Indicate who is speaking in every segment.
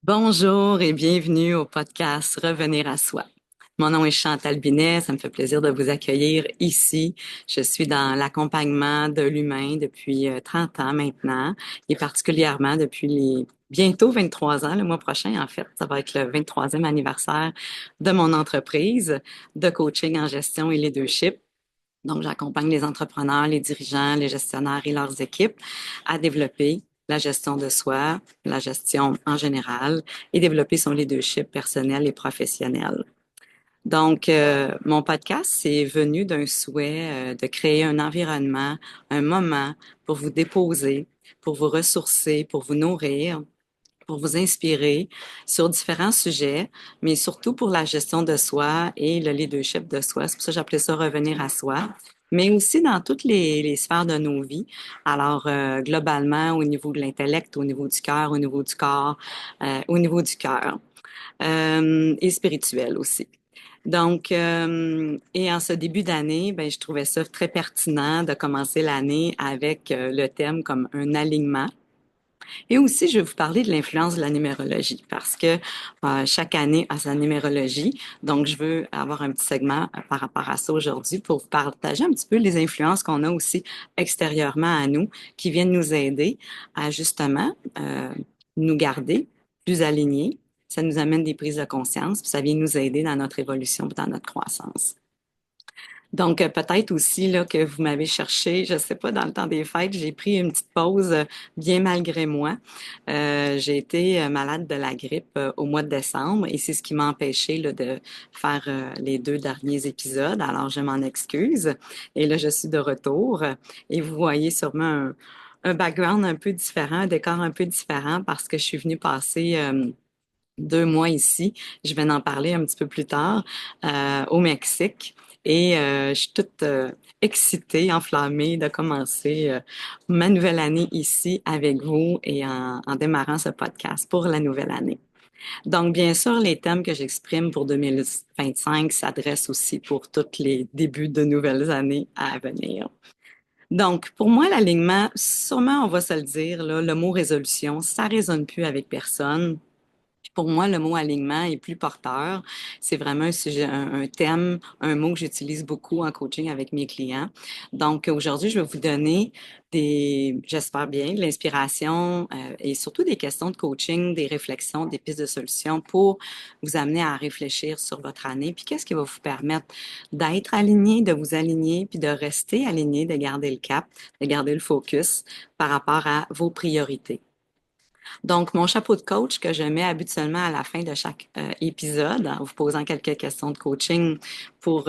Speaker 1: Bonjour et bienvenue au podcast Revenir à soi. Mon nom est Chantal Binet, ça me fait plaisir de vous accueillir ici. Je suis dans l'accompagnement de l'humain depuis 30 ans maintenant et particulièrement depuis les bientôt 23 ans, le mois prochain en fait. Ça va être le 23e anniversaire de mon entreprise de coaching en gestion et leadership. Donc, j'accompagne les entrepreneurs, les dirigeants, les gestionnaires et leurs équipes à développer la gestion de soi, la gestion en général et développer son leadership personnel et professionnel. Donc, mon podcast, c'est venu d'un souhait de créer un environnement, un moment pour vous déposer, pour vous ressourcer, pour vous nourrir, pour vous inspirer sur différents sujets, mais surtout pour la gestion de soi et le leadership de soi. C'est pour ça que j'appelais ça revenir à soi, mais aussi dans toutes les sphères de nos vies. Alors, globalement, au niveau de l'intellect, au niveau du cœur, au niveau du corps, au niveau du cœur, et spirituel aussi. Donc, et en ce début d'année, ben, je trouvais ça très pertinent de commencer l'année avec le thème comme un alignement. Et aussi, je vais vous parler de l'influence de la numérologie parce que chaque année a sa numérologie. Donc, je veux avoir un petit segment par rapport à ça aujourd'hui pour vous partager un petit peu les influences qu'on a aussi extérieurement à nous qui viennent nous aider à justement nous garder plus alignés. Ça nous amène des prises de conscience, puis ça vient nous aider dans notre évolution, dans notre croissance. Donc, peut-être aussi là, que vous m'avez cherché, je sais pas, dans le temps des fêtes, j'ai pris une petite pause bien malgré moi. J'ai été malade de la grippe au mois de décembre et c'est ce qui m'a empêché là, de faire les deux derniers épisodes. Alors, je m'en excuse. Et là, je suis de retour et vous voyez sûrement un background un peu différent, un décor un peu différent parce que je suis venue passer 2 mois ici. Je vais en parler un petit peu plus tard au Mexique. Et je suis toute excitée, enflammée de commencer ma nouvelle année ici avec vous et en démarrant ce podcast pour la nouvelle année. Donc, bien sûr, les thèmes que j'exprime pour 2025 s'adressent aussi pour tous les débuts de nouvelles années à venir. Donc, pour moi, l'alignement, sûrement, on va se le dire, là, le mot résolution, ça résonne plus avec personne. Puis pour moi, le mot alignement est plus porteur. C'est vraiment un sujet, un thème, un mot que j'utilise beaucoup en coaching avec mes clients. Donc, aujourd'hui, je vais vous donner j'espère bien, de l'inspiration et surtout des questions de coaching, des réflexions, des pistes de solutions pour vous amener à réfléchir sur votre année. Puis qu'est-ce qui va vous permettre d'être aligné, de vous aligner, puis de rester aligné, de garder le cap, de garder le focus par rapport à vos priorités. Donc, mon chapeau de coach que je mets habituellement à la fin de chaque épisode, en vous posant quelques questions de coaching pour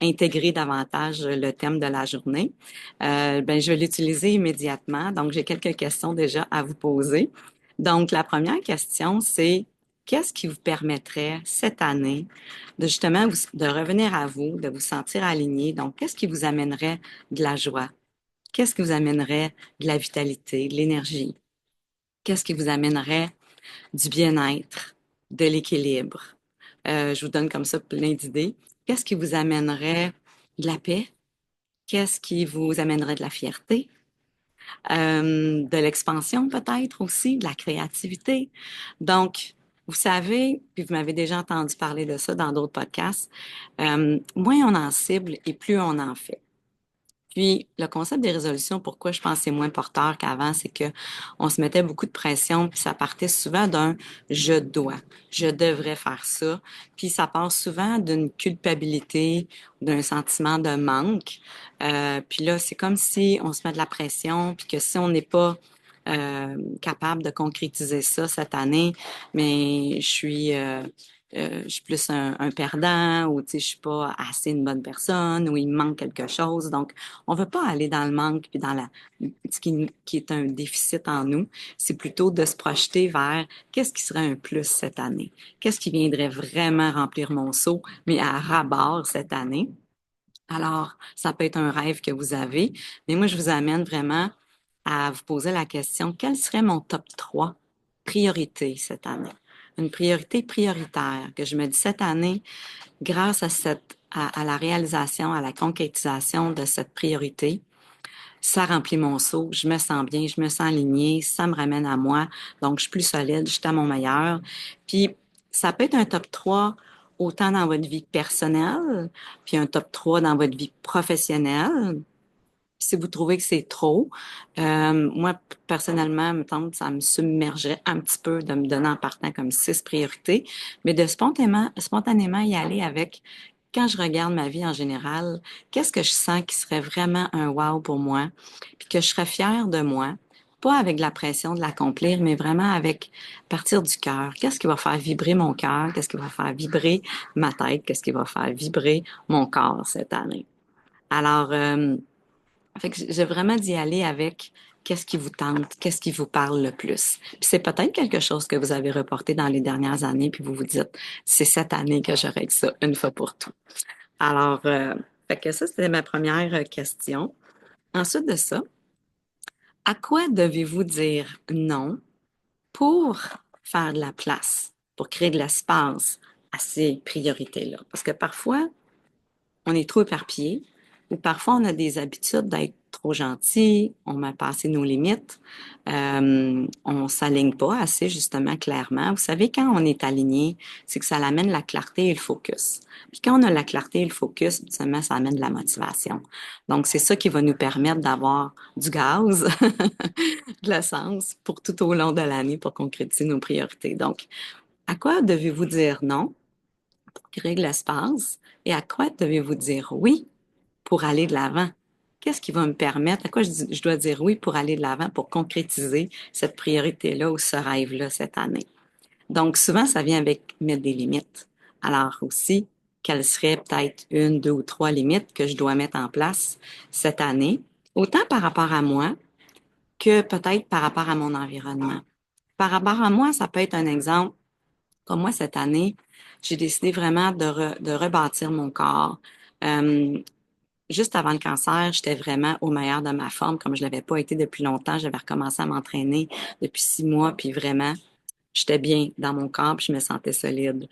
Speaker 1: intégrer davantage le thème de la journée, ben, je vais l'utiliser immédiatement. Donc, j'ai quelques questions déjà à vous poser. Donc, la première question, c'est qu'est-ce qui vous permettrait cette année de justement de revenir à vous, de vous sentir aligné? Donc, qu'est-ce qui vous amènerait de la joie? Qu'est-ce qui vous amènerait de la vitalité, de l'énergie? Qu'est-ce qui vous amènerait du bien-être, de l'équilibre? Je vous donne comme ça plein d'idées. Qu'est-ce qui vous amènerait de la paix? Qu'est-ce qui vous amènerait de la fierté? De l'expansion peut-être aussi, de la créativité. Donc, vous savez, puis vous m'avez déjà entendu parler de ça dans d'autres podcasts, moins on en cible et plus on en fait. Puis, le concept des résolutions, pourquoi je pense que c'est moins porteur qu'avant, c'est que on se mettait beaucoup de pression, puis ça partait souvent d'un je dois, je devrais faire ça. Puis ça part souvent d'une culpabilité, d'un sentiment de manque. Puis là, c'est comme si on se met de la pression, puis que si on n'est pas capable de concrétiser ça cette année, mais je suis plus un perdant ou tu sais, je suis pas assez une bonne personne ou il me manque quelque chose. Donc, on veut pas aller dans le manque puis dans qui est un déficit en nous. C'est plutôt de se projeter vers qu'est-ce qui serait un plus cette année? Qu'est-ce qui viendrait vraiment remplir mon seau, mais à ras-bord cette année? Alors, ça peut être un rêve que vous avez, mais moi, je vous amène vraiment à vous poser la question, quel serait mon top 3 priorités cette année? Une priorité prioritaire que je me dis cette année, grâce à la réalisation, à la concrétisation de cette priorité, ça remplit mon seau, je me sens bien, je me sens alignée, ça me ramène à moi, donc je suis plus solide, je suis à mon meilleur. Puis ça peut être un top 3 autant dans votre vie personnelle, puis un top 3 dans votre vie professionnelle. Si vous trouvez que c'est trop, moi, personnellement, me tente, ça me submergerait un petit peu de me donner en partant comme 6 priorités, mais de spontanément y aller avec, quand je regarde ma vie en général, qu'est-ce que je sens qui serait vraiment un wow pour moi, puis que je serais fière de moi, pas avec la pression de l'accomplir, mais vraiment avec partir du cœur. Qu'est-ce qui va faire vibrer mon cœur? Qu'est-ce qui va faire vibrer ma tête? Qu'est-ce qui va faire vibrer mon corps cette année? Alors, fait que j'ai vraiment d'y aller avec qu'est-ce qui vous tente, qu'est-ce qui vous parle le plus. Puis c'est peut-être quelque chose que vous avez reporté dans les dernières années, puis vous vous dites, c'est cette année que je règle ça une fois pour tout. Alors, fait que ça, c'était ma première question. Ensuite de ça, à quoi devez-vous dire non pour faire de la place, pour créer de l'espace à ces priorités-là? Parce que parfois, on est trop éparpillé ou parfois on a des habitudes d'être trop gentil, on met passer nos limites, on s'aligne pas assez justement clairement. Vous savez, quand on est aligné, c'est que ça amène la clarté et le focus. Puis quand on a la clarté et le focus, justement, ça amène de la motivation. Donc, c'est ça qui va nous permettre d'avoir du gaz, de l'essence pour tout au long de l'année pour concrétiser nos priorités. Donc, à quoi devez-vous dire non pour créer de l'espace et à quoi devez-vous dire oui pour aller de l'avant? Qu'est-ce qui va me permettre, à quoi je dois dire oui pour aller de l'avant, pour concrétiser cette priorité-là ou ce rêve-là cette année? Donc, souvent, ça vient avec mettre des limites. Alors aussi, quelles seraient peut-être 1, 2 ou 3 limites que je dois mettre en place cette année, autant par rapport à moi que peut-être par rapport à mon environnement. Par rapport à moi, ça peut être un exemple. Comme moi, cette année, j'ai décidé vraiment de rebâtir mon corps. Euh, Juste avant le cancer, j'étais vraiment au meilleur de ma forme, comme je l'avais pas été depuis longtemps. J'avais recommencé à m'entraîner depuis 6 mois, puis vraiment, j'étais bien dans mon corps, puis je me sentais solide.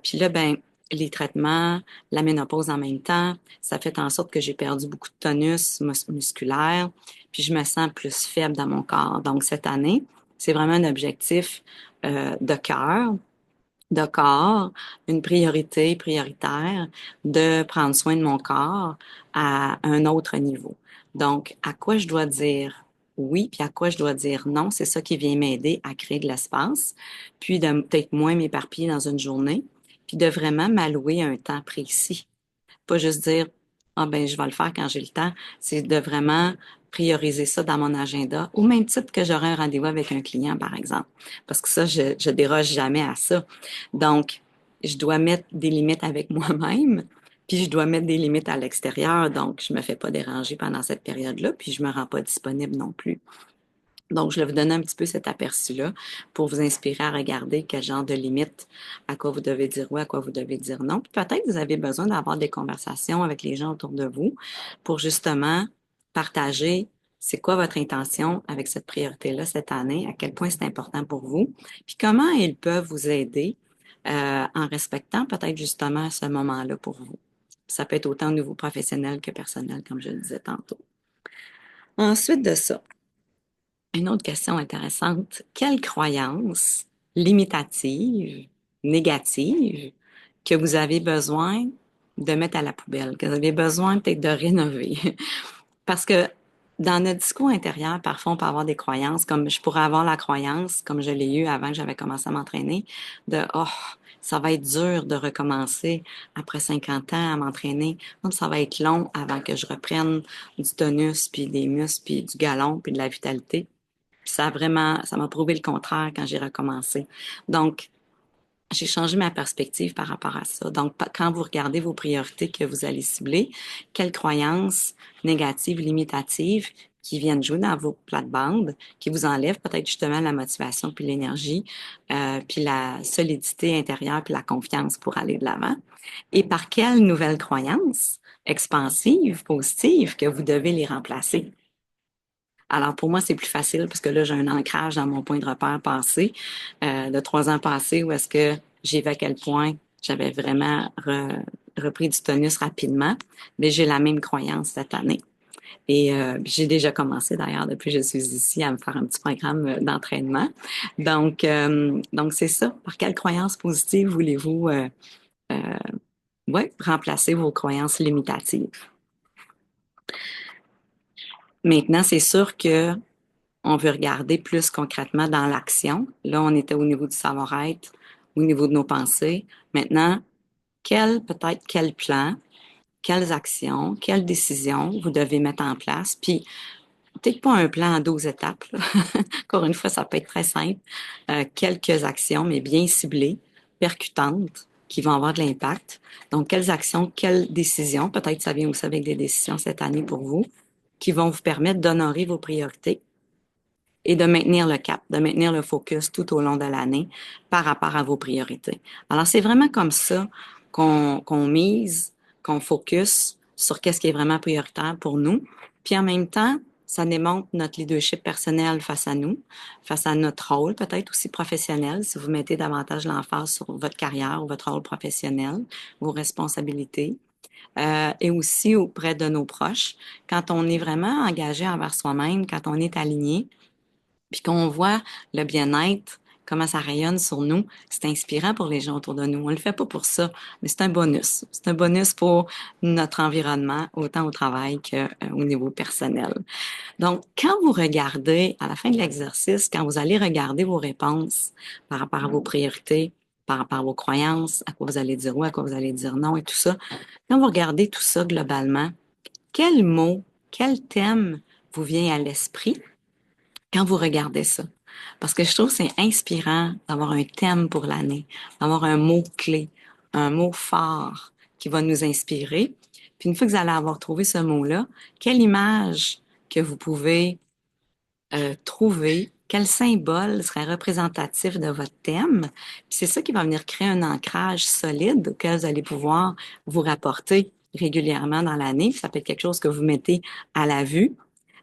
Speaker 1: Puis là, ben, les traitements, la ménopause en même temps, ça fait en sorte que j'ai perdu beaucoup de tonus musculaire, puis je me sens plus faible dans mon corps. Donc cette année, c'est vraiment un objectif de cœur, de corps, une priorité prioritaire de prendre soin de mon corps à un autre niveau. Donc, à quoi je dois dire oui, puis à quoi je dois dire non, c'est ça qui vient m'aider à créer de l'espace, puis de peut-être moins m'éparpiller dans une journée, puis de vraiment m'allouer un temps précis. Pas juste dire, ah ben, je vais le faire quand j'ai le temps. C'est de vraiment prioriser ça dans mon agenda, au même titre que j'aurai un rendez-vous avec un client, par exemple. Parce que ça, je déroge jamais à ça. Donc, je dois mettre des limites avec moi-même, puis je dois mettre des limites à l'extérieur. Donc, je me fais pas déranger pendant cette période-là, puis je me rends pas disponible non plus. Donc, je vais vous donner un petit peu cet aperçu-là pour vous inspirer à regarder quel genre de limites, à quoi vous devez dire oui, à quoi vous devez dire non. Puis peut-être que vous avez besoin d'avoir des conversations avec les gens autour de vous pour justement partager c'est quoi votre intention avec cette priorité-là cette année, à quel point c'est important pour vous, puis comment ils peuvent vous aider en respectant peut-être justement ce moment-là pour vous. Ça peut être autant au niveau professionnel que personnel, comme je le disais tantôt. Ensuite de ça, une autre question intéressante. Quelle croyance limitative, négative, que vous avez besoin de mettre à la poubelle, que vous avez besoin peut-être de rénover? Parce que dans notre discours intérieur, parfois, on peut avoir des croyances, comme je pourrais avoir la croyance, comme je l'ai eu avant que j'avais commencé à m'entraîner, de « Oh, ça va être dur de recommencer après 50 ans à m'entraîner. Donc, ça va être long avant que je reprenne du tonus, puis des muscles, puis du galon, puis de la vitalité. » Puis ça m'a prouvé le contraire quand j'ai recommencé. Donc, j'ai changé ma perspective par rapport à ça. Donc, quand vous regardez vos priorités que vous allez cibler, quelles croyances négatives, limitatives qui viennent jouer dans vos plates-bandes, qui vous enlèvent peut-être justement la motivation puis l'énergie, puis la solidité intérieure puis la confiance pour aller de l'avant. Et par quelles nouvelles croyances expansives, positives, que vous devez les remplacer. Alors, pour moi, c'est plus facile parce que là, j'ai un ancrage dans mon point de repère passé, de 3 ans passés, où est-ce que j'ai vu à quel point j'avais vraiment repris du tonus rapidement, mais j'ai la même croyance cette année. Et j'ai déjà commencé d'ailleurs depuis que je suis ici à me faire un petit programme d'entraînement. Donc c'est ça. Par quelle croyance positive voulez-vous ouais, remplacer vos croyances limitatives? Maintenant, c'est sûr que on veut regarder plus concrètement dans l'action. Là, on était au niveau du savoir-être, au niveau de nos pensées. Maintenant, peut-être quel plan, quelles actions, quelles décisions vous devez mettre en place. Puis, peut-être pas un plan en 12 étapes, là. Encore une fois, ça peut être très simple. Quelques actions, mais bien ciblées, percutantes, qui vont avoir de l'impact. Donc, quelles actions, quelles décisions, peut-être ça vient aussi avec des décisions cette année pour vous, qui vont vous permettre d'honorer vos priorités et de maintenir le cap, de maintenir le focus tout au long de l'année par rapport à vos priorités. Alors, c'est vraiment comme ça qu'on mise, qu'on focus sur qu'est-ce qui est vraiment prioritaire pour nous. Puis en même temps, ça démontre notre leadership personnel face à nous, face à notre rôle, peut-être aussi professionnel, si vous mettez davantage l'emphase sur votre carrière ou votre rôle professionnel, vos responsabilités, et aussi auprès de nos proches. Quand on est vraiment engagé envers soi-même, quand on est aligné, puis qu'on voit le bien-être, comment ça rayonne sur nous, c'est inspirant pour les gens autour de nous. On le fait pas pour ça, mais c'est un bonus. C'est un bonus pour notre environnement, autant au travail qu'au niveau personnel. Donc, quand vous regardez, à la fin de l'exercice, quand vous allez regarder vos réponses par rapport à vos priorités, par rapport à vos croyances, à quoi vous allez dire oui, à quoi vous allez dire non et tout ça, quand vous regardez tout ça globalement, quel mot, quel thème vous vient à l'esprit quand vous regardez ça? Parce que je trouve que c'est inspirant d'avoir un thème pour l'année, d'avoir un mot-clé, un mot fort qui va nous inspirer. Puis une fois que vous allez avoir trouvé ce mot-là, quelle image que vous pouvez trouver, quel symbole serait représentatif de votre thème. Puis c'est ça qui va venir créer un ancrage solide auquel vous allez pouvoir vous rapporter régulièrement dans l'année. Puis ça peut être quelque chose que vous mettez à la vue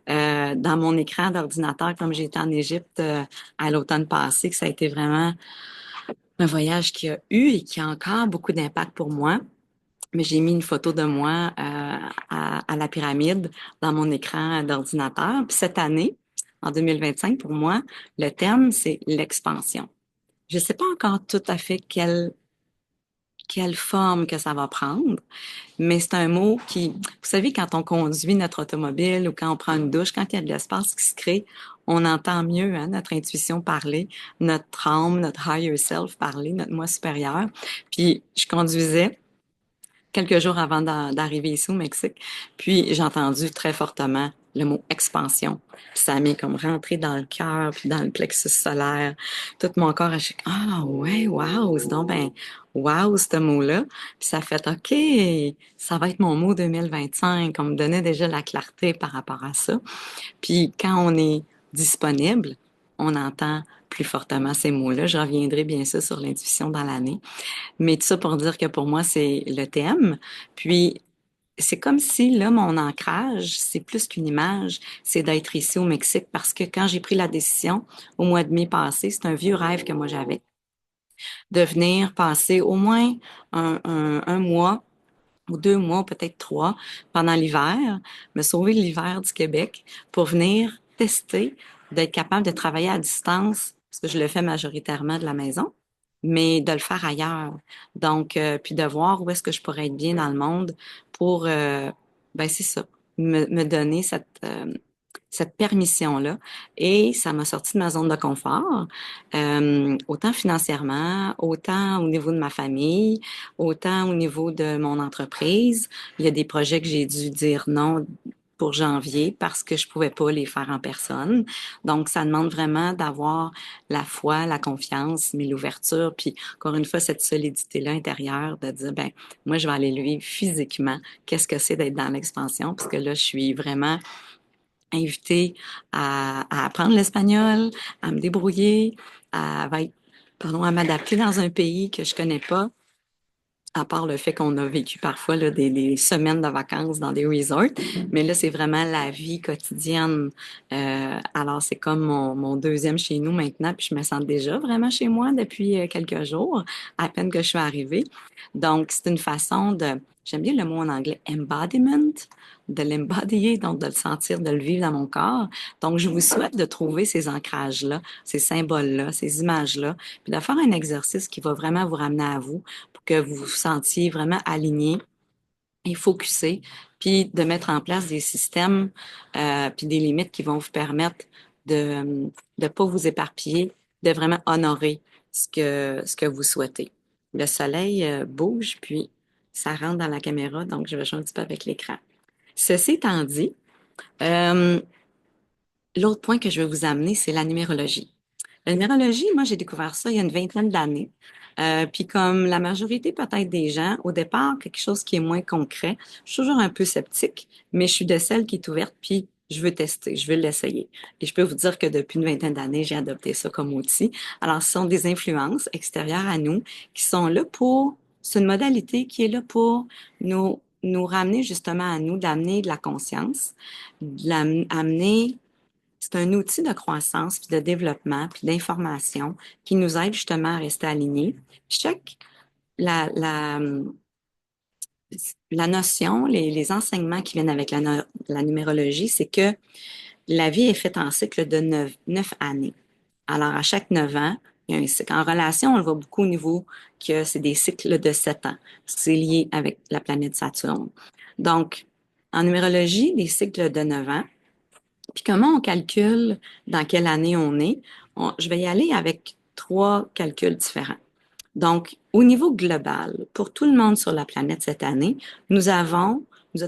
Speaker 1: dans mon écran d'ordinateur, comme j'ai été en Égypte à l'automne passé, que ça a été vraiment un voyage qui a eu et qui a encore beaucoup d'impact pour moi. Mais j'ai mis une photo de moi à la pyramide dans mon écran d'ordinateur. Puis cette année, en 2025, pour moi, le thème, c'est l'expansion. Je ne sais pas encore tout à fait quelle forme que ça va prendre, mais c'est un mot qui, vous savez, quand on conduit notre automobile ou quand on prend une douche, quand il y a de l'espace qui se crée, on entend mieux hein, notre intuition parler, notre âme, notre higher self parler, notre moi supérieur. Puis je conduisais quelques jours avant d'arriver ici au Mexique, puis j'ai entendu très fortement le mot expansion. Puis ça m'est comme rentré dans le cœur, puis dans le plexus solaire. Tout mon corps a fait ah ouais, wow, c'est donc ben wow ce mot-là. Puis ça fait OK, ça va être mon mot 2025. On me donnait déjà la clarté par rapport à ça. Puis quand on est disponible, on entend plus fortement ces mots-là. Je reviendrai bien sûr sur l'intuition dans l'année. Mais tout ça pour dire que pour moi, c'est le thème. Puis, c'est comme si, là, mon ancrage, c'est plus qu'une image, c'est d'être ici au Mexique parce que quand j'ai pris la décision au mois de mai passé, c'est un vieux rêve que moi j'avais, de venir passer au moins un mois ou 2 mois, peut-être 3, pendant l'hiver, me sauver l'hiver du Québec pour venir tester, d'être capable de travailler à distance, parce que je le fais majoritairement de la maison, mais de le faire ailleurs. Donc, puis de voir où est-ce que je pourrais être bien dans le monde pour, ben c'est ça, me donner cette permission-là. Et ça m'a sorti de ma zone de confort, autant financièrement, autant au niveau de ma famille, autant au niveau de mon entreprise. Il y a des projets que j'ai dû dire non pour janvier parce que je pouvais pas les faire en personne. Donc, ça demande vraiment d'avoir la foi, la confiance, mais l'ouverture, puis encore une fois, cette solidité-là intérieure de dire, ben, moi, je vais aller lui physiquement. Qu'est-ce que c'est d'être dans l'expansion? Parce que là, je suis vraiment invitée à apprendre l'espagnol, à me débrouiller, à m'adapter dans un pays que je connais pas, à part le fait qu'on a vécu parfois là, des semaines de vacances dans des resorts. Mais là, c'est vraiment la vie quotidienne. Alors, c'est comme mon deuxième chez nous maintenant, puis je me sens déjà vraiment chez moi depuis quelques jours, à peine que je suis arrivée. Donc, c'est une façon de... j'aime bien le mot en anglais embodiment, de l'embodyer, donc de le sentir, de le vivre dans mon corps. Donc, je vous souhaite de trouver ces ancrages-là, ces symboles-là, ces images-là, puis de faire un exercice qui va vraiment vous ramener à vous pour que vous vous sentiez vraiment aligné et focusé, puis de mettre en place des systèmes puis des limites qui vont vous permettre de ne pas vous éparpiller, de vraiment honorer ce que vous souhaitez. Le soleil bouge, puis ça rentre dans la caméra, donc je vais jouer un petit peu avec l'écran. Ceci étant dit, euh, l'autre point que je vais vous amener, c'est la numérologie. La numérologie, moi, j'ai découvert ça il y a une vingtaine d'années. Puis comme la majorité peut-être des gens, au départ, quelque chose qui est moins concret, je suis toujours un peu sceptique, mais je suis de celle qui est ouverte, puis je veux tester, je veux l'essayer. Et je peux vous dire que depuis une vingtaine d'années, j'ai adopté ça comme outil. Alors, ce sont des influences extérieures à nous qui sont là pour, c'est une modalité qui est là pour nous ramener justement à nous, d'amener de la conscience, amener c'est un outil de croissance, puis de développement, puis d'information qui nous aide justement à rester alignés. Chaque, la, la, la notion, les enseignements qui viennent avec la numérologie, c'est que la vie est faite en cycle de 9 années. Alors, à chaque 9 ans, il y a un cycle. En relation, on le voit beaucoup au niveau que c'est des cycles de 7 ans. C'est lié avec la planète Saturne. Donc, en numérologie, des cycles de 9 ans. Puis comment on calcule dans quelle année on est? Je vais y aller avec 3 calculs différents. Donc, au niveau global, pour tout le monde sur la planète cette année, nous sommes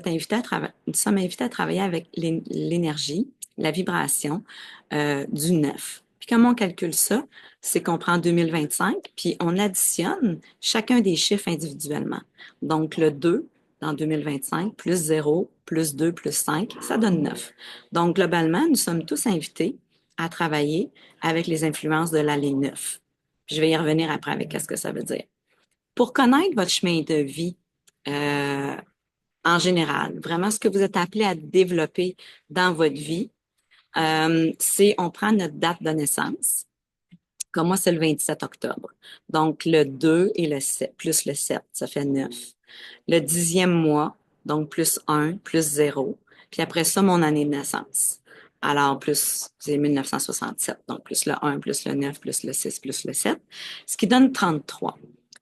Speaker 1: invités à travailler avec l'énergie, la vibration du 9. Puis comment on calcule ça? C'est qu'on prend 2025, puis on additionne chacun des chiffres individuellement. Donc, le 2 dans 2025, plus 0, plus 2, plus 5, ça donne 9. Donc, globalement, nous sommes tous invités à travailler avec les influences de l'année 9. Puis je vais y revenir après avec ce que ça veut dire. Pour connaître votre chemin de vie euh, en général, vraiment ce que vous êtes appelé à développer dans votre vie, c'est on prend notre date de naissance. Comme moi, c'est le 27 octobre. Donc, le 2 et le 7, plus le 7, ça fait 9. Le 10e mois, donc plus 1, plus 0. Puis après ça, mon année de naissance. Alors, plus, c'est 1967. Donc, plus le 1, plus le 9, plus le 6, plus le 7. Ce qui donne 33.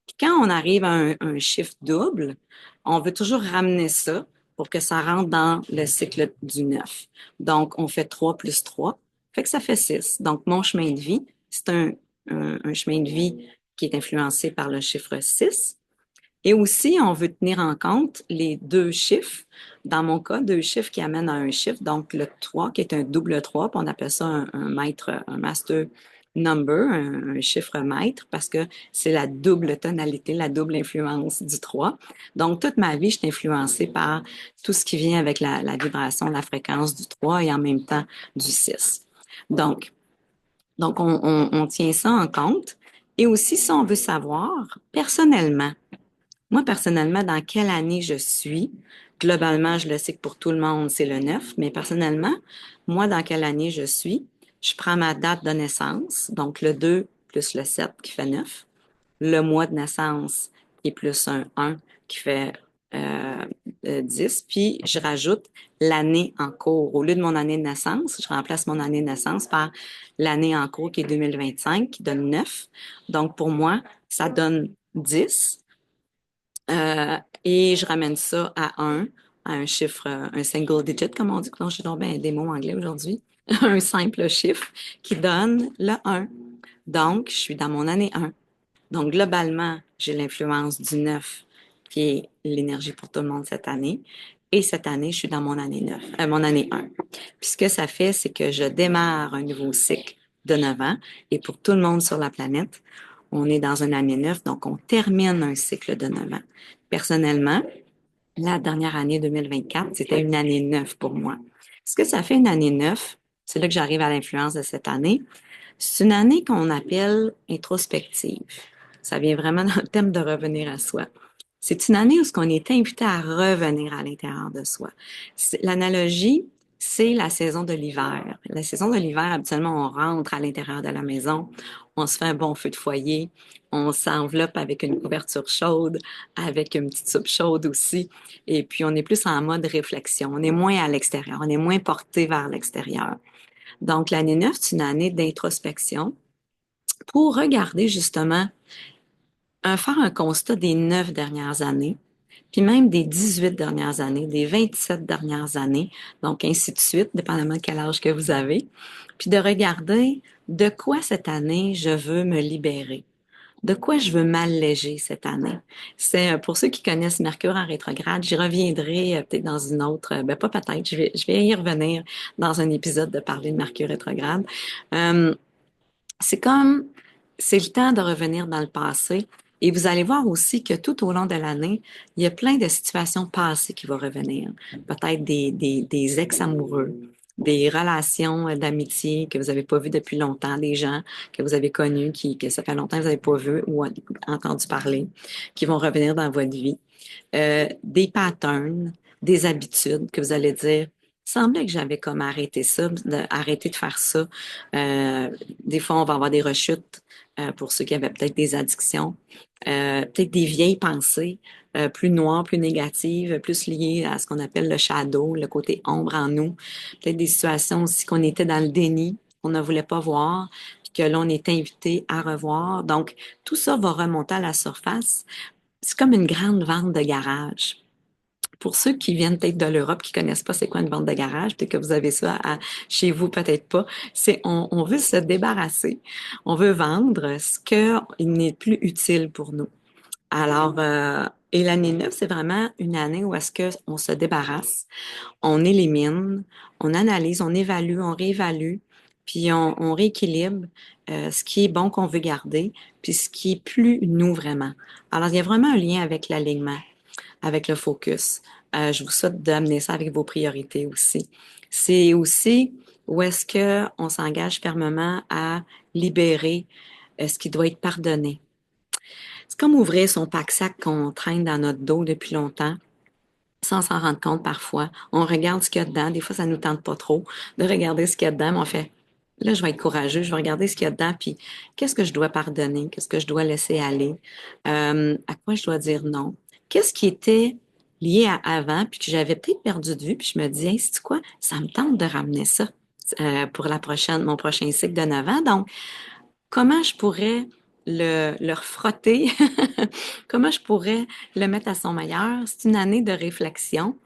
Speaker 1: Puis quand on arrive à un chiffre double, on veut toujours ramener ça pour que ça rentre dans le cycle du 9. Donc, on fait 3 plus 3, fait que ça fait 6. Donc, mon chemin de vie, c'est un chemin de vie qui est influencé par le chiffre 6. Et aussi, on veut tenir en compte les 2 chiffres. Dans mon cas, 2 chiffres qui amènent à un chiffre, donc le 3 qui est un double 3, puis on appelle ça un master number, un chiffre maître, parce que c'est la double tonalité, la double influence du 3. Donc, toute ma vie, je suis influencée par tout ce qui vient avec la vibration, la fréquence du 3 et en même temps du 6. Donc, on tient ça en compte. Et aussi, si on veut savoir, personnellement, dans quelle année je suis, globalement, je le sais que pour tout le monde, c'est le 9, mais personnellement, moi, dans quelle année je suis, je prends ma date de naissance, donc le 2 plus le 7 qui fait 9, le mois de naissance qui est plus un 1 qui fait 10, puis je rajoute l'année en cours. Au lieu de mon année de naissance, je remplace mon année de naissance par l'année en cours qui est 2025, qui donne 9. Donc, pour moi, ça donne 10. Et je ramène ça à un chiffre, un single digit, comme on dit. Non, j'ai donc bien des mots anglais aujourd'hui. Un simple chiffre qui donne le 1. Donc, je suis dans mon année 1. Donc, globalement, j'ai l'influence du 9, qui est l'énergie pour tout le monde cette année. Et cette année, je suis dans mon année 9, mon année 1. Puis ce que ça fait, c'est que je démarre un nouveau cycle de 9 ans. Et pour tout le monde sur la planète, on est dans une année 9, donc on termine un cycle de 9 ans. Personnellement, la dernière année 2024, c'était une année 9 pour moi. Ce que ça fait une année 9, c'est là que j'arrive à l'influence de cette année. C'est une année qu'on appelle introspective. Ça vient vraiment dans le thème de revenir à soi. C'est une année où on est invité à revenir à l'intérieur de soi. L'analogie c'est la saison de l'hiver. La saison de l'hiver, habituellement, on rentre à l'intérieur de la maison, on se fait un bon feu de foyer, on s'enveloppe avec une couverture chaude, avec une petite soupe chaude aussi, et puis on est plus en mode réflexion. On est moins à l'extérieur, on est moins porté vers l'extérieur. Donc, l'année 9, c'est une année d'introspection pour regarder justement, faire un constat des 9 dernières années, puis même des 18 dernières années, des 27 dernières années, donc ainsi de suite, dépendamment de quel âge que vous avez, puis de regarder de quoi cette année je veux me libérer. De quoi je veux m'alléger cette année? C'est pour ceux qui connaissent Mercure en rétrograde, j'y reviendrai peut-être dans une autre, ben pas peut-être, je vais y revenir dans un épisode de parler de Mercure rétrograde. Euh, c'est comme, c'est le temps de revenir dans le passé. Et vous allez voir aussi que tout au long de l'année, il y a plein de situations passées qui vont revenir. Peut-être des ex-amoureux, des relations d'amitié que vous n'avez pas vues depuis longtemps, des gens que vous avez connus, que ça fait longtemps que vous n'avez pas vu ou entendu parler, qui vont revenir dans votre vie. Des patterns, des habitudes que vous allez dire, il semblait que j'avais comme arrêté ça, arrêté de faire ça. Euh, des fois, on va avoir des rechutes pour ceux qui avaient peut-être des addictions, peut-être des vieilles pensées plus noires, plus négatives, plus liées à ce qu'on appelle le shadow, le côté ombre en nous. Peut-être des situations aussi qu'on était dans le déni, qu'on ne voulait pas voir, puis que là, on est invité à revoir. Donc, tout ça va remonter à la surface. C'est comme une grande vente de garage. Pour ceux qui viennent peut-être de l'Europe, qui connaissent pas c'est quoi une vente de garage, peut-être que vous avez ça chez vous, peut-être pas. C'est on veut se débarrasser, on veut vendre ce qui n'est plus utile pour nous. Alors, et l'année 9, c'est vraiment une année où est-ce que on se débarrasse, on élimine, on analyse, on évalue, on réévalue, puis on rééquilibre ce qui est bon qu'on veut garder, puis ce qui est plus nous vraiment. Alors, il y a vraiment un lien avec l'alignement, avec le focus. Je vous souhaite d'amener ça avec vos priorités aussi. C'est aussi où est-ce que on s'engage fermement à libérer ce qui doit être pardonné. C'est comme ouvrir son pack-sac qu'on traîne dans notre dos depuis longtemps, sans s'en rendre compte parfois. On regarde ce qu'il y a dedans. Des fois, ça nous tente pas trop de regarder ce qu'il y a dedans, mais on fait, là, je vais être courageux, je vais regarder ce qu'il y a dedans, puis qu'est-ce que je dois pardonner, qu'est-ce que je dois laisser aller, à quoi je dois dire non. Qu'est-ce qui était lié à avant, puis que j'avais peut-être perdu de vue, puis je me dis, hey, c'est quoi, ça me tente de ramener ça pour mon prochain cycle de 9 ans. Donc, comment je pourrais le refrotter, comment je pourrais le mettre à son meilleur. C'est une année de réflexion,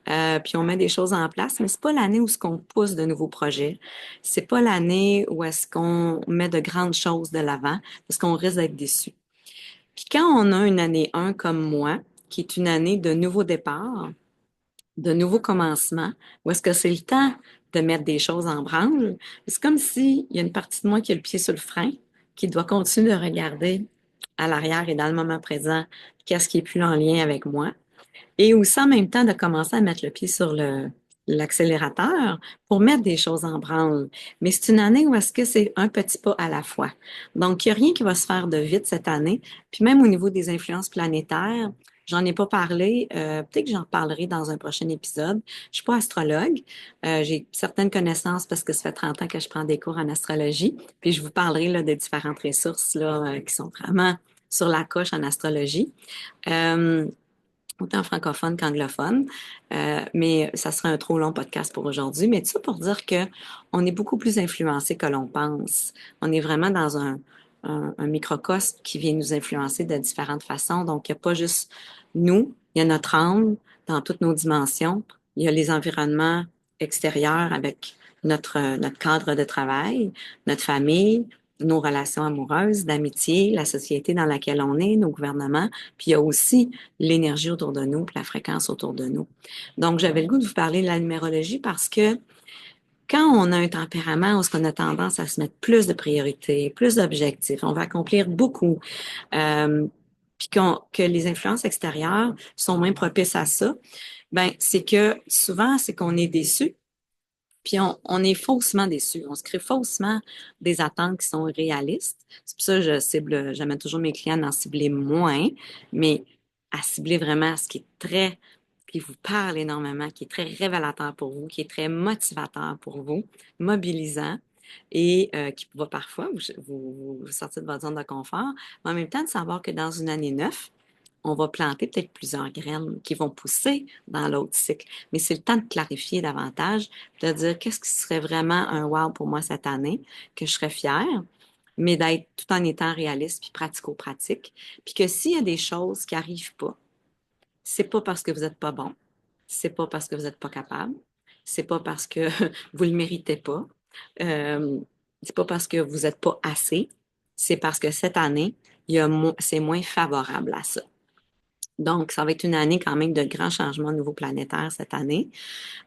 Speaker 1: puis on met des choses en place, mais c'est pas l'année où ce qu'on pousse de nouveaux projets. C'est pas l'année où est-ce qu'on met de grandes choses de l'avant, parce qu'on risque d'être déçu. Puis quand on a une année 1 comme moi, qui est une année de nouveau départ, de nouveaux commencements, où est-ce que c'est le temps de mettre des choses en branle? C'est comme s'il y a une partie de moi qui a le pied sur le frein, qui doit continuer de regarder à l'arrière et dans le moment présent, qu'est-ce qui est plus en lien avec moi. Et aussi en même temps de commencer à mettre le pied sur l'accélérateur pour mettre des choses en branle. Mais c'est une année où est-ce que c'est un petit pas à la fois. Donc, il n'y a rien qui va se faire de vite cette année. Puis même au niveau des influences planétaires, j'en ai pas parlé. Peut-être que j'en parlerai dans un prochain épisode. Je suis pas astrologue. J'ai certaines connaissances parce que ça fait 30 ans que je prends des cours en astrologie. Puis je vous parlerai là, des différentes ressources là, qui sont vraiment sur la coche en astrologie. Euh, Autant francophone qu'anglophone. Mais ça sera un trop long podcast pour aujourd'hui. Mais tout ça pour dire que on est beaucoup plus influencé que l'on pense. On est vraiment dans un microcosme qui vient nous influencer de différentes façons. Donc, il n'y a pas juste nous, il y a notre âme dans toutes nos dimensions. Il y a les environnements extérieurs avec notre cadre de travail, notre famille, nos relations amoureuses, d'amitié, la société dans laquelle on est, nos gouvernements. Puis il y a aussi l'énergie autour de nous, puis la fréquence autour de nous. Donc, j'avais le goût de vous parler de la numérologie parce que quand on a un tempérament où on a tendance à se mettre plus de priorités, plus d'objectifs, on va accomplir beaucoup, euh, puis que les influences extérieures sont moins propices à ça, ben c'est que souvent, c'est qu'on est déçu, puis on est faussement déçu. On se crée faussement des attentes qui sont réalistes. C'est pour ça que j'amène toujours mes clients à en cibler moins, mais à cibler vraiment ce qui est très puis vous parle énormément, qui est très révélateur pour vous, qui est très motivateur pour vous, mobilisant et qui va parfois vous sortir de votre zone de confort, mais en même temps de savoir que dans une année 9, on va planter peut-être plusieurs graines qui vont pousser dans l'autre cycle. Mais c'est le temps de clarifier davantage, de dire qu'est-ce qui serait vraiment un wow pour moi cette année, que je serais fière, mais d'être tout en étant réaliste puis pratico-pratique. Puis que s'il y a des choses qui n'arrivent pas, c'est pas parce que vous n'êtes pas bon, c'est pas parce que vous n'êtes pas capable, c'est pas parce que vous le méritez pas, euh, c'est pas parce que vous n'êtes pas assez, c'est parce que cette année, c'est moins favorable à ça. Donc, ça va être une année quand même de grands changements au niveau planétaire cette année.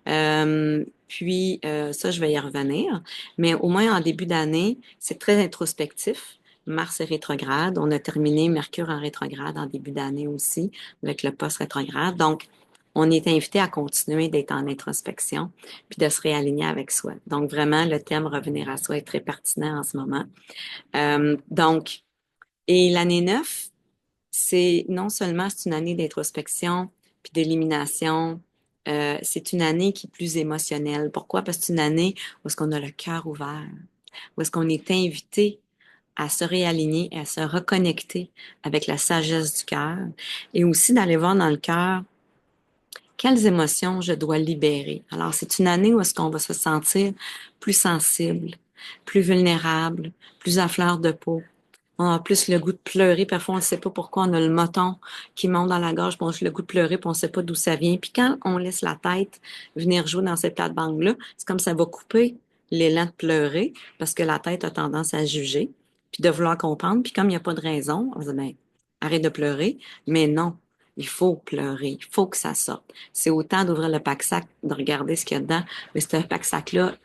Speaker 1: Ça, je vais y revenir. Mais au moins en début d'année, c'est très introspectif. Mars est rétrograde. On a terminé Mercure en rétrograde en début d'année aussi, avec le post-rétrograde. Donc, on est invité à continuer d'être en introspection, puis de se réaligner avec soi. Donc, vraiment, le thème revenir à soi est très pertinent en ce moment. Donc, et l'année 9, c'est non seulement c'est une année d'introspection puis d'élimination, c'est une année qui est plus émotionnelle. Pourquoi? Parce que c'est une année où est-ce qu'on a le cœur ouvert, où est-ce qu'on est invité à se réaligner et à se reconnecter avec la sagesse du cœur et aussi d'aller voir dans le cœur quelles émotions je dois libérer. Alors, c'est une année où est-ce qu'on va se sentir plus sensible, plus vulnérable, plus à fleur de peau. On a plus le goût de pleurer. Parfois, on ne sait pas pourquoi on a le moton qui monte dans la gorge, puis on a le goût de pleurer, puis on ne sait pas d'où ça vient. Puis quand on laisse la tête venir jouer dans cette plate-bandes-là, c'est comme ça va couper l'élan de pleurer parce que la tête a tendance à juger, puis de vouloir comprendre. Puis comme il n'y a pas de raison, on va dire, ben, arrête de pleurer. Mais non, il faut pleurer, il faut que ça sorte. C'est autant d'ouvrir le pack-sac, de regarder ce qu'il y a dedans, mais ce pack-sac-là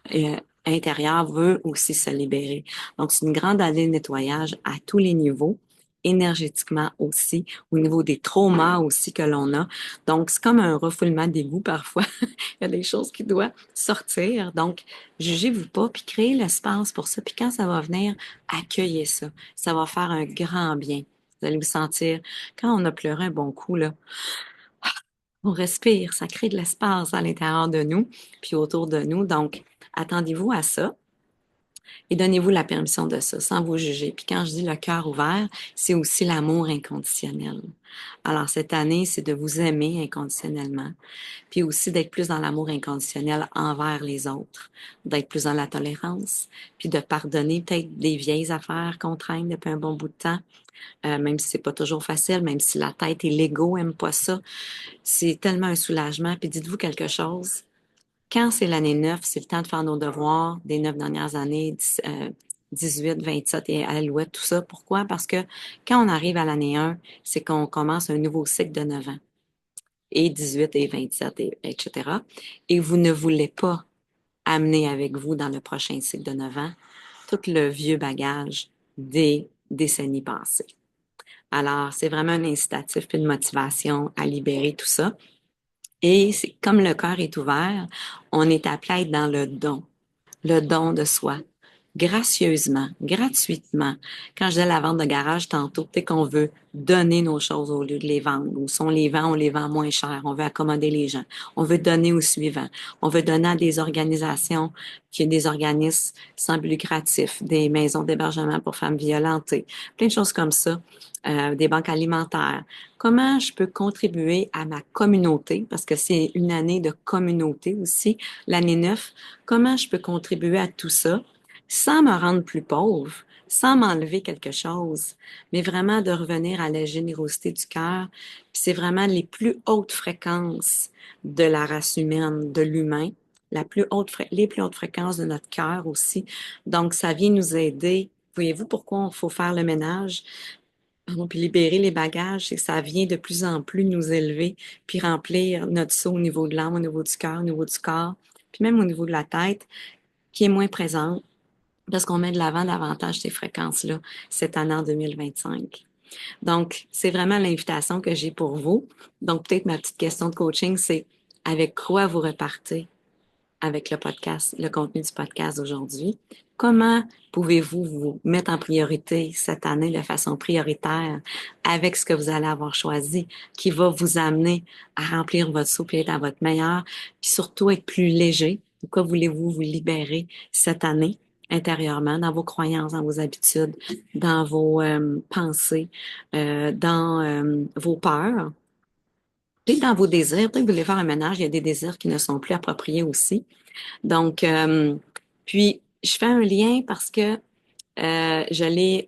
Speaker 1: intérieur veut aussi se libérer. Donc, c'est une grande année de nettoyage à tous les niveaux, énergétiquement aussi, au niveau des traumas aussi que l'on a. Donc, c'est comme un refoulement d'égout parfois. Il y a des choses qui doivent sortir. Donc, jugez-vous pas, puis créez l'espace pour ça. Puis quand ça va venir, accueillez ça. Ça va faire un grand bien. Vous allez vous sentir, quand on a pleuré un bon coup, là, on respire, ça crée de l'espace à l'intérieur de nous, puis autour de nous. Donc, attendez-vous à ça et donnez-vous la permission de ça, sans vous juger. Puis quand je dis le cœur ouvert, c'est aussi l'amour inconditionnel. Alors, cette année, c'est de vous aimer inconditionnellement, puis aussi d'être plus dans l'amour inconditionnel envers les autres, d'être plus dans la tolérance, puis de pardonner peut-être des vieilles affaires qu'on traîne depuis un bon bout de temps, même si c'est pas toujours facile, même si la tête et l'ego aiment pas ça. C'est tellement un soulagement. Puis dites-vous quelque chose. Quand c'est l'année 9, c'est le temps de faire nos devoirs des 9 dernières années, 18, 27 et Alouette, tout ça. Pourquoi? Parce que quand on arrive à l'année 1, c'est qu'on commence un nouveau cycle de 9 ans. Et 18 et 27, etc. Et vous ne voulez pas amener avec vous dans le prochain cycle de 9 ans tout le vieux bagage des décennies passées. Alors, c'est vraiment un incitatif puis une motivation à libérer tout ça. Et c'est comme le cœur est ouvert, on est appelé à être dans le don de soi, gracieusement, gratuitement. Quand je disais la vente de garage tantôt, peut-être qu'on veut donner nos choses au lieu de les vendre. Ou si on les vend moins cher. On veut accommoder les gens. On veut donner aux suivants. On veut donner à des organisations, qui des organismes sans but lucratif, des maisons d'hébergement pour femmes violentées, plein de choses comme ça, des banques alimentaires. Comment je peux contribuer à ma communauté, parce que c'est une année de communauté aussi, l'année 9. Comment je peux contribuer à tout ça sans me rendre plus pauvre, sans m'enlever quelque chose, mais vraiment de revenir à la générosité du cœur. Puis c'est vraiment les plus hautes fréquences de la race humaine, de l'humain, les plus hautes fréquences de notre cœur aussi. Donc, ça vient nous aider. Voyez-vous pourquoi il faut faire le ménage? Puis libérer les bagages, c'est que ça vient de plus en plus nous élever, puis remplir notre seau au niveau de l'âme, au niveau du cœur, au niveau du corps, puis même au niveau de la tête, qui est moins présente, parce qu'on met de l'avant davantage ces fréquences-là cette année en 2025. Donc, c'est vraiment l'invitation que j'ai pour vous. Donc, peut-être ma petite question de coaching, c'est avec quoi vous repartez avec le podcast, le contenu du podcast d'aujourd'hui. Comment pouvez-vous vous mettre en priorité cette année de façon prioritaire avec ce que vous allez avoir choisi, qui va vous amener à remplir votre soupe et être à votre meilleur, puis surtout être plus léger. De quoi voulez-vous vous libérer cette année intérieurement, dans vos croyances, dans vos habitudes, dans vos pensées, dans vos peurs, et dans vos désirs. Peut-être que vous voulez faire un ménage, il y a des désirs qui ne sont plus appropriés aussi. Donc, puis, je fais un lien parce que je l'ai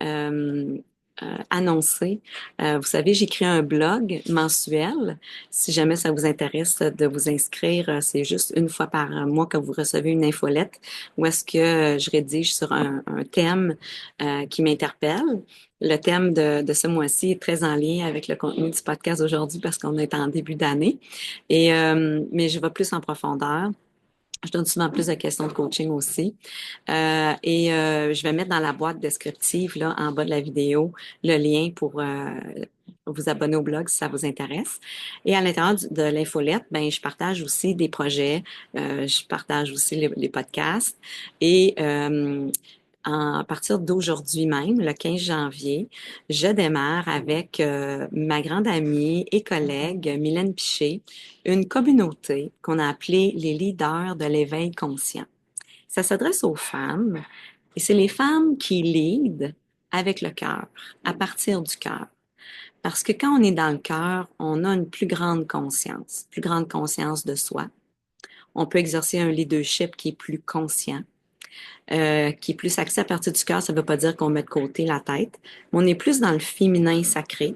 Speaker 1: annoncé. Vous savez, j'écris un blog mensuel. Si jamais ça vous intéresse de vous inscrire, c'est juste une fois par mois que vous recevez une infolette où est-ce que je rédige sur un thème qui m'interpelle. Le thème de ce mois-ci est très en lien avec le contenu du podcast aujourd'hui parce qu'on est en début d'année. Mais je vais plus en profondeur. Je donne souvent plus de questions de coaching aussi. Je vais mettre dans la boîte descriptive, là, en bas de la vidéo, le lien pour vous abonner au blog si ça vous intéresse. Et à l'intérieur de l'infolette, ben, je partage aussi des projets, je partage aussi les podcasts. Et à partir d'aujourd'hui même, le 15 janvier, je démarre avec ma grande amie et collègue Mylène Piché, une communauté qu'on a appelée les leaders de l'éveil conscient. Ça s'adresse aux femmes et c'est les femmes qui lead avec le cœur, à partir du cœur. Parce que quand on est dans le cœur, on a une plus grande conscience de soi. On peut exercer un leadership qui est plus conscient, qui est plus axé à partir du cœur. Ça ne veut pas dire qu'on met de côté la tête, mais on est plus dans le féminin sacré.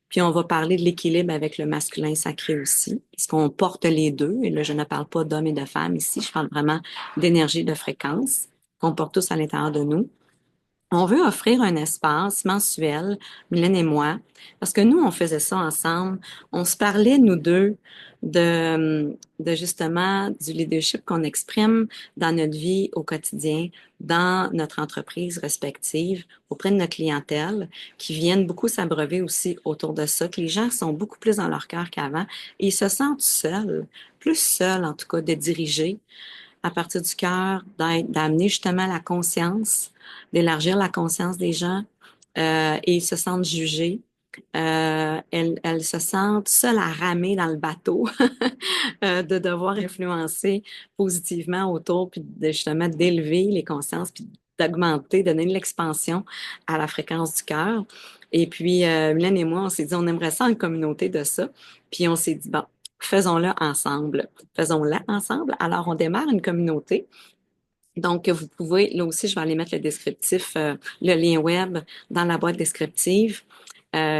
Speaker 1: Puis on va parler de l'équilibre avec le masculin sacré aussi, parce qu'on porte les deux. Et là, je ne parle pas d'hommes et de femmes ici, je parle vraiment d'énergie, de fréquence qu'on porte tous à l'intérieur de nous. On veut offrir un espace mensuel, Mylène et moi, parce que nous, on faisait ça ensemble. On se parlait, nous deux, de justement du leadership qu'on exprime dans notre vie au quotidien, dans notre entreprise respective, auprès de notre clientèle, qui viennent beaucoup s'abreuver aussi autour de ça, que les gens sont beaucoup plus dans leur cœur qu'avant et ils se sentent seuls, plus seuls en tout cas, de diriger à partir du cœur, d'amener justement la conscience, d'élargir la conscience des gens et ils se sentent jugés. Elles se sentent seules à ramer dans le bateau, de devoir influencer positivement autour, puis de, justement d'élever les consciences, puis d'augmenter, donner de l'expansion à la fréquence du cœur. Et puis, Mylène et moi, on s'est dit, on aimerait ça une communauté de ça. Puis on s'est dit, bon, faisons-le ensemble. Faisons-la ensemble. Alors, on démarre une communauté. Donc, vous pouvez, là aussi, je vais aller mettre le descriptif, le lien web dans la boîte descriptive.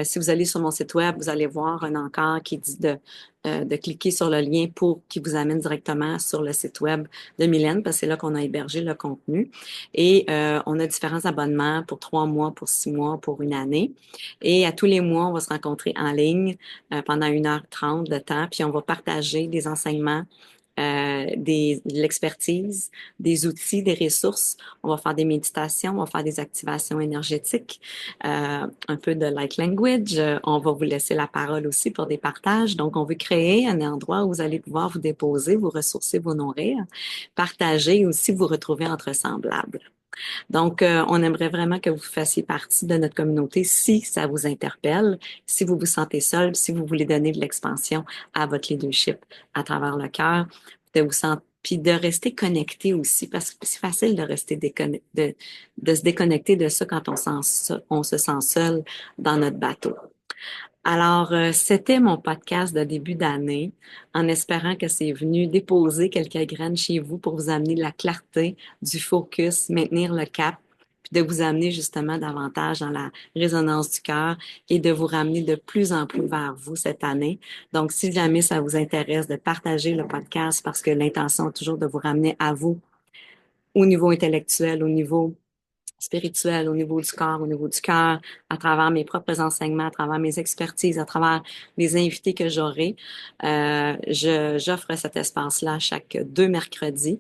Speaker 1: Si vous allez sur mon site web, vous allez voir un encart qui dit de cliquer sur le lien pour qu'il vous amène directement sur le site web de Mylène, parce que c'est là qu'on a hébergé le contenu. Et on a différents abonnements pour 3 mois, pour 6 mois, pour une année. Et à tous les mois, on va se rencontrer en ligne pendant 1h30 de temps, puis on va partager des enseignements de l'expertise, des outils, des ressources. On va faire des méditations, on va faire des activations énergétiques, un peu de light language. On va vous laisser la parole aussi pour des partages. Donc, on veut créer un endroit où vous allez pouvoir vous déposer, vous ressourcer, vous nourrir, partager et aussi vous retrouver entre semblables. Donc, on aimerait vraiment que vous fassiez partie de notre communauté si ça vous interpelle, si vous vous sentez seul, si vous voulez donner de l'expansion à votre leadership à travers le cœur, de vous sentir puis de rester connecté aussi, parce que c'est facile de rester de se déconnecter de ça quand on se sent seul dans notre bateau. Alors, c'était mon podcast de début d'année, en espérant que c'est venu déposer quelques graines chez vous pour vous amener de la clarté, du focus, maintenir le cap, puis de vous amener justement davantage dans la résonance du cœur et de vous ramener de plus en plus vers vous cette année. Donc, si jamais ça vous intéresse de partager le podcast, parce que l'intention est toujours de vous ramener à vous au niveau intellectuel, au niveau spirituel, au niveau du corps, au niveau du cœur, à travers mes propres enseignements, à travers mes expertises, à travers les invités que j'aurai. J'offre cet espace-là chaque 2 mercredis.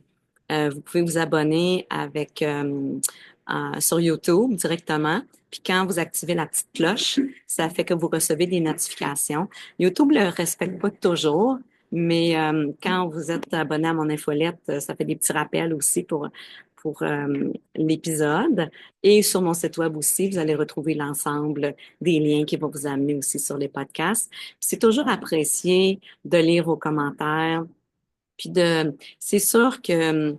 Speaker 1: Vous pouvez vous abonner avec sur YouTube directement. Puis quand vous activez la petite cloche, ça fait que vous recevez des notifications. YouTube le respecte pas toujours, Mais quand vous êtes abonné à mon infolette, ça fait des petits rappels aussi pour l'épisode. Et sur mon site web aussi, vous allez retrouver l'ensemble des liens qui vont vous amener aussi sur les podcasts. C'est toujours apprécié de lire vos commentaires. C'est sûr que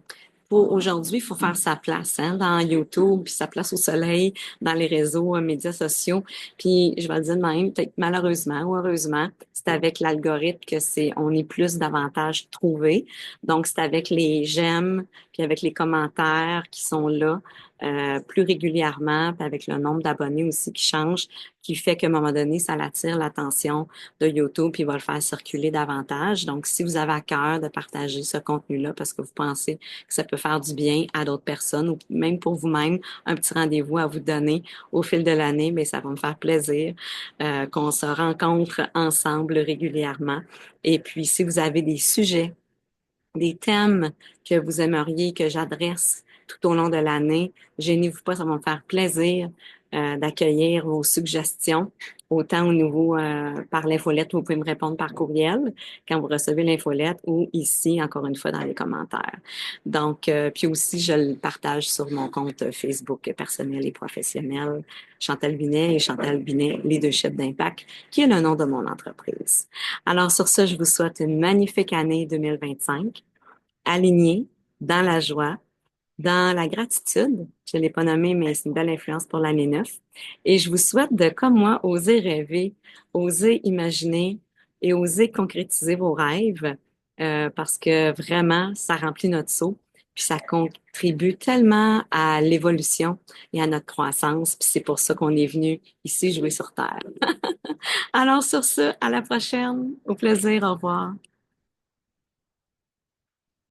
Speaker 1: pour aujourd'hui, il faut faire sa place hein, dans YouTube, puis sa place au soleil, dans les réseaux, médias sociaux. Puis je vais le dire de même, peut-être malheureusement ou heureusement, c'est avec l'algorithme que on est plus davantage trouvé. Donc c'est avec les j'aime, puis avec les commentaires qui sont là plus régulièrement, puis avec le nombre d'abonnés aussi qui change, qui fait qu'à un moment donné, ça attire l'attention de YouTube, puis il va le faire circuler davantage. Donc, si vous avez à cœur de partager ce contenu-là parce que vous pensez que ça peut faire du bien à d'autres personnes ou même pour vous-même, un petit rendez-vous à vous donner au fil de l'année, mais ça va me faire plaisir qu'on se rencontre ensemble régulièrement. Et puis, si vous avez des sujets, des thèmes que vous aimeriez que j'adresse tout au long de l'année, gênez-vous pas, ça va me faire plaisir d'accueillir vos suggestions, autant au niveau par l'infolette, vous pouvez me répondre par courriel quand vous recevez l'infolette ou ici, encore une fois, dans les commentaires. Donc, puis aussi, je le partage sur mon compte Facebook personnel et professionnel, Chantal Binet et Chantal Binet Leadership d'Impact, qui est le nom de mon entreprise. Alors, sur ce, je vous souhaite une magnifique année 2025 aligné dans la joie, dans la gratitude. Je ne l'ai pas nommé, mais c'est une belle influence pour l'année 9. Et je vous souhaite de, comme moi, oser rêver, oser imaginer et oser concrétiser vos rêves parce que vraiment, ça remplit notre seau. Puis ça contribue tellement à l'évolution et à notre croissance. Puis c'est pour ça qu'on est venu ici jouer sur Terre. Alors sur ce, à la prochaine. Au plaisir. Au revoir.